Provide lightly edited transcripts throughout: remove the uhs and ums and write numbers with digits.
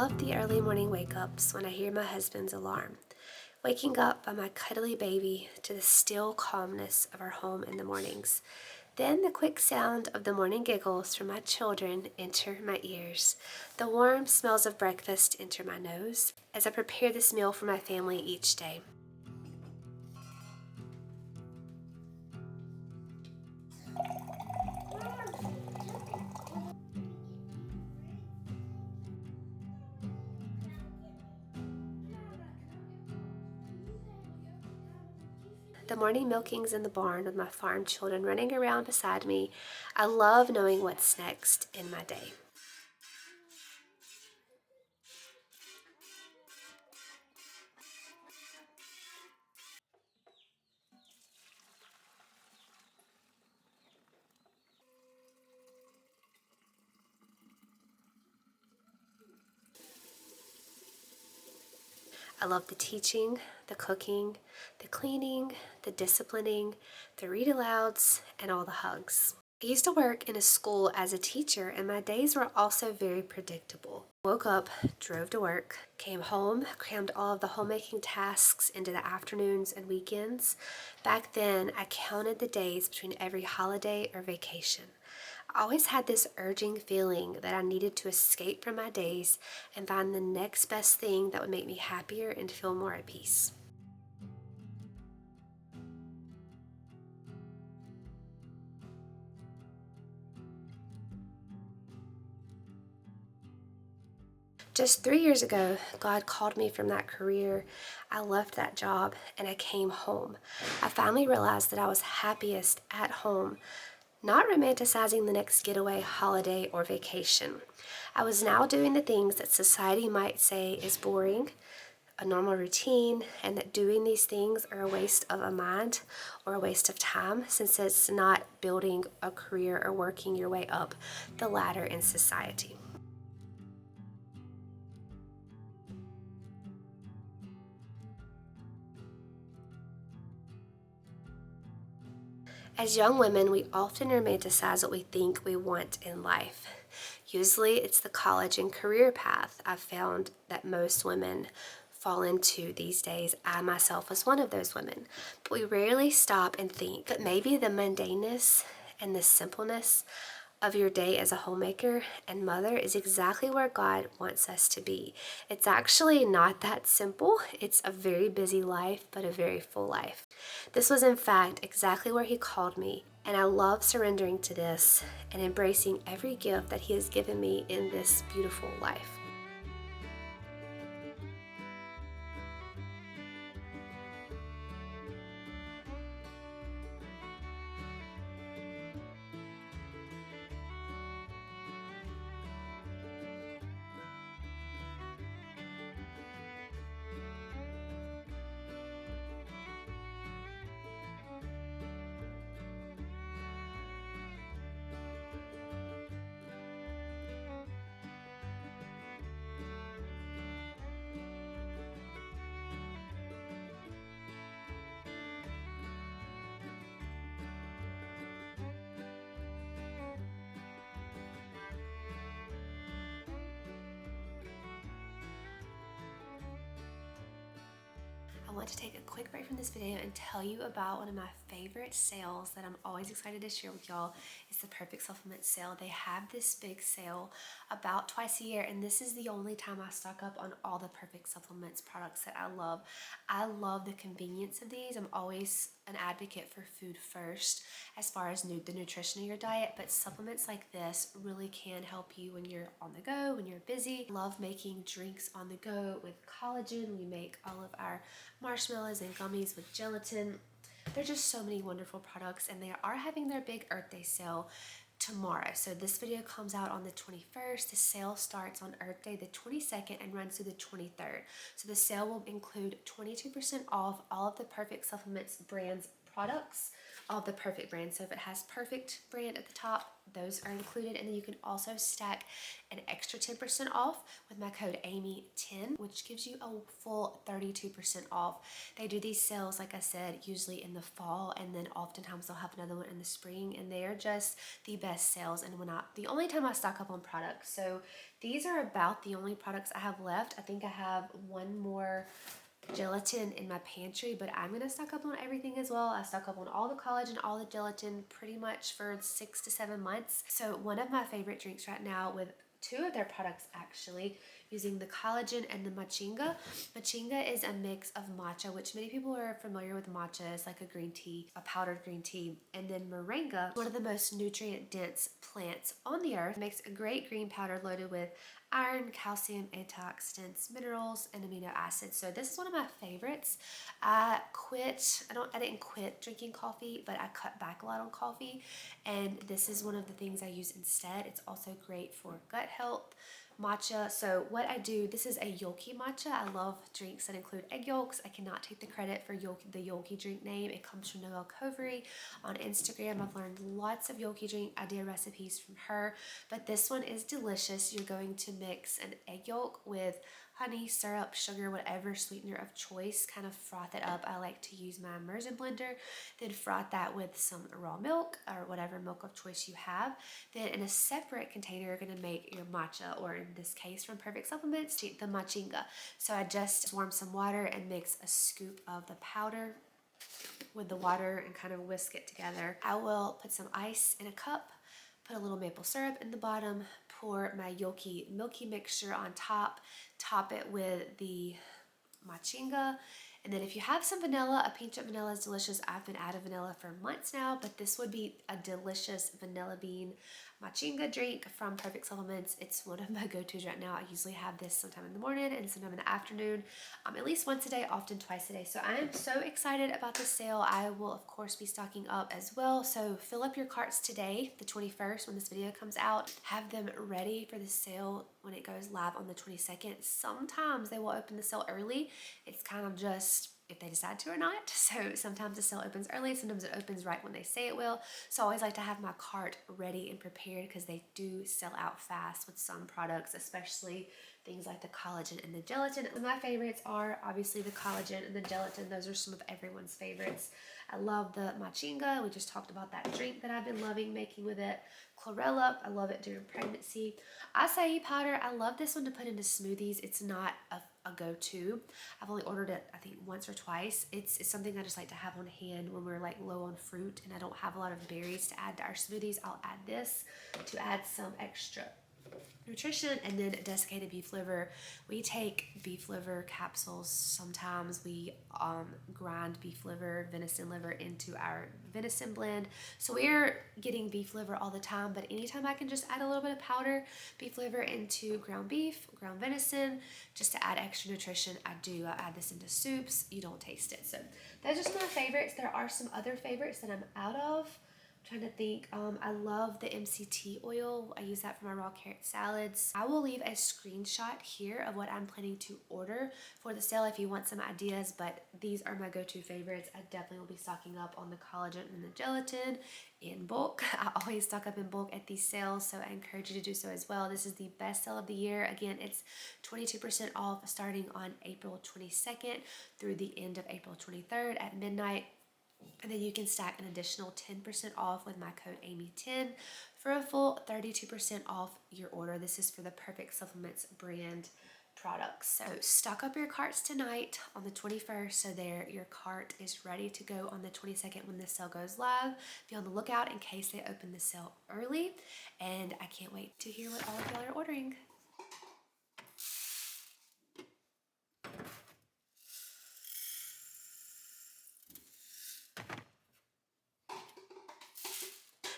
love the early morning wake-ups when I hear my husband's alarm, waking up by my cuddly baby to the still calmness of our home in the mornings. Then the quick sound of the morning giggles from my children enter my ears. The warm smells of breakfast enter my nose as I prepare this meal for my family each day. The morning milking's in the barn with my farm children running around beside me. I love knowing what's next in my day. I love the teaching, the cooking, the cleaning, the disciplining, the read alouds, and all the hugs. I used to work in a school as a teacher, and my days were also very predictable. Woke up, drove to work, came home, crammed all of the homemaking tasks into the afternoons and weekends. Back then, I counted the days between every holiday or vacation. I always had this urging feeling that I needed to escape from my days and find the next best thing that would make me happier and feel more at peace. Just 3 years ago, God called me from that career. I left that job and I came home. I finally realized that I was happiest at home, not romanticizing the next getaway, holiday, or vacation. I was now doing the things that society might say is boring, a normal routine, and that doing these things are a waste of a mind or a waste of time, since it's not building a career or working your way up the ladder in society. As young women, we often romanticize what we think we want in life. Usually it's the college and career path I've found that most women fall into these days. I myself was one of those women. But we rarely stop and think that maybe the mundaneness and the simpleness of your day as a homemaker and mother is exactly where God wants us to be. It's actually not that simple. It's a very busy life, but a very full life. This was in fact exactly where He called me, and I love surrendering to this and embracing every gift that He has given me in this beautiful life. I want to take a quick break from this video and tell you about one of my favorite sales that I'm always excited to share with y'all. It's the Perfect Supplement sale. They have this big sale about twice a year, and this is the only time I stock up on all the Perfect Supplements products that I love. I love the convenience of these. I'm always an advocate for food first as far as the nutrition of your diet, but supplements like this really can help you when you're on the go, when you're busy. Love making drinks on the go with collagen. We make all of our marshmallows and gummies with gelatin. There are just so many wonderful products, and they are having their big Earth Day sale tomorrow. So this video comes out on the 21st. The sale starts on Earth Day the 22nd and runs through the 23rd. So the sale will include 22% off all of the Perfect Supplements brands products, all of the Perfect brands. So if it has Perfect brand at the top, those are included. And then you can also stack an extra 10% off with my code Ammie10, which gives you a full 32% off. They do these sales, like I said, usually in the fall, and then oftentimes they'll have another one in the spring, and they are just the best sales. And the only time I stock up on products. So these are about the only products I have left. I think I have one more gelatin in my pantry, but I'm gonna stock up on everything as well. I stock up on all the collagen, all the gelatin, pretty much for 6 to 7 months. So one of my favorite drinks right now, with two of their products actually, using the collagen and the machinga. Machinga is a mix of matcha, which many people are familiar with. Matcha is like a green tea, a powdered green tea. And then moringa, one of the most nutrient dense plants on the earth, makes a great green powder loaded with iron, calcium, antioxidants, minerals, and amino acids. So this is one of my favorites. I didn't quit drinking coffee, but I cut back a lot on coffee, and this is one of the things I use instead. It's also great for gut health. Matcha. So what I do, this is a Yoki matcha. I love drinks that include egg yolks. I cannot take the credit for the Yoki drink name. It comes from Noelle Covery on Instagram. I've learned lots of Yoki drink idea recipes from her, but this one is delicious. You're going to mix an egg yolk with honey, syrup, sugar, whatever sweetener of choice, kind of froth it up. I like to use my immersion blender, then froth that with some raw milk or whatever milk of choice you have. Then in a separate container, you're gonna make your matcha, or in this case from Perfect Supplements, the machinga. So I just warm some water and mix a scoop of the powder with the water and kind of whisk it together. I will put some ice in a cup, put a little maple syrup in the bottom, pour my Yoki milky mixture on top, top it with the machinga, and then if you have some vanilla, a pinch of vanilla is delicious. I've been out of vanilla for months now, but this would be a delicious vanilla bean machinga drink from Perfect Supplements. It's one of my go-tos right now. I usually have this sometime in the morning and sometime in the afternoon, at least once a day, often twice a day. So I am so excited about this sale. I will of course be stocking up as well. So fill up your carts today, the 21st, when this video comes out. Have them ready for the sale when it goes live on the 22nd. Sometimes they will open the sale early. It's kind of just if they decide to or not. So sometimes the sale opens early, sometimes it opens right when they say it will. So I always like to have my cart ready and prepared, because they do sell out fast with some products, especially things like the collagen and the gelatin. And my favorites are obviously the collagen and the gelatin. Those are some of everyone's favorites. I love the machinga. We just talked about that drink that I've been loving making with it. Chlorella, I love it during pregnancy. Acai powder, I love this one to put into smoothies. It's not a go-to. I've only ordered it, I think, once or twice. It's something I just like to have on hand when we're like low on fruit and I don't have a lot of berries to add to our smoothies. I'll add this to add some extra nutrition. And then desiccated beef liver. We take beef liver capsules. Sometimes we grind beef liver, venison liver into our venison blend. So we're getting beef liver all the time, but anytime I can just add a little bit of powder beef liver into ground beef, ground venison, just to add extra nutrition, I do. I add this into soups. You don't taste it. So those are some of my favorites. There are some other favorites that I'm out of. Trying to think. I love the MCT oil. I use that for my raw carrot salads. I will leave a screenshot here of what I'm planning to order for the sale if you want some ideas, but these are my go-to favorites. I definitely will be stocking up on the collagen and the gelatin in bulk. I always stock up in bulk at these sales, so I encourage you to do so as well. This is the best sale of the year. Again, it's 22% off starting on April 22nd through the end of April 23rd at midnight. And then you can stack an additional 10% off with my code Ammie10 for a full 32% off your order. This is for the Perfect Supplements brand products. So stock up your carts tonight on the 21st, so your cart is ready to go on the 22nd when the sale goes live. Be on the lookout in case they open the sale early, and I can't wait to hear what all of y'all are ordering.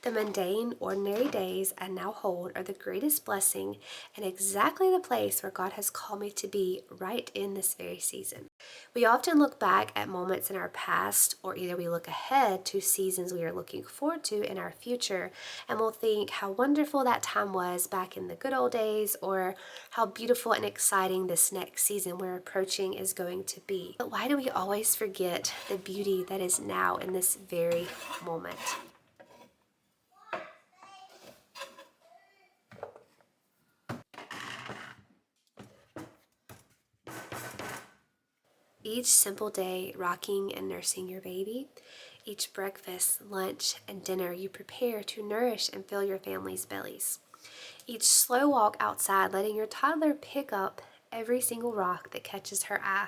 The mundane, ordinary days I now hold are the greatest blessing and exactly the place where God has called me to be right in this very season. We often look back at moments in our past, or either we look ahead to seasons we are looking forward to in our future, and we'll think how wonderful that time was back in the good old days, or how beautiful and exciting this next season we're approaching is going to be. But why do we always forget the beauty that is now in this very moment? Each simple day rocking and nursing your baby, each breakfast, lunch, and dinner you prepare to nourish and fill your family's bellies. Each slow walk outside letting your toddler pick up every single rock that catches her eye.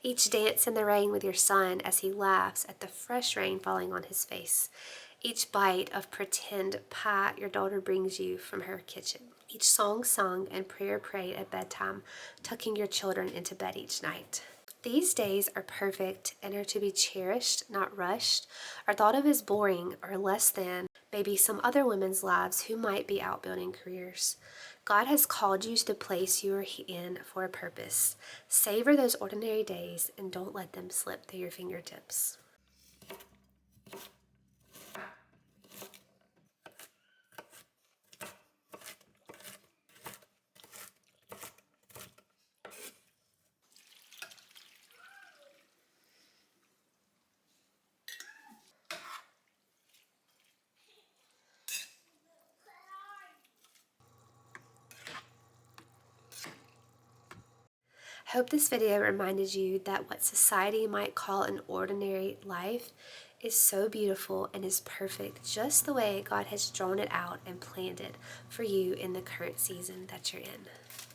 Each dance in the rain with your son as he laughs at the fresh rain falling on his face. Each bite of pretend pie your daughter brings you from her kitchen. Each song sung and prayer prayed at bedtime, tucking your children into bed each night. These days are perfect and are to be cherished, not rushed, or thought of as boring or less than maybe some other women's lives who might be out building careers. God has called you to the place you are in for a purpose. Savor those ordinary days and don't let them slip through your fingertips. I hope this video reminded you that what society might call an ordinary life is so beautiful and is perfect just the way God has drawn it out and planned it for you in the current season that you're in.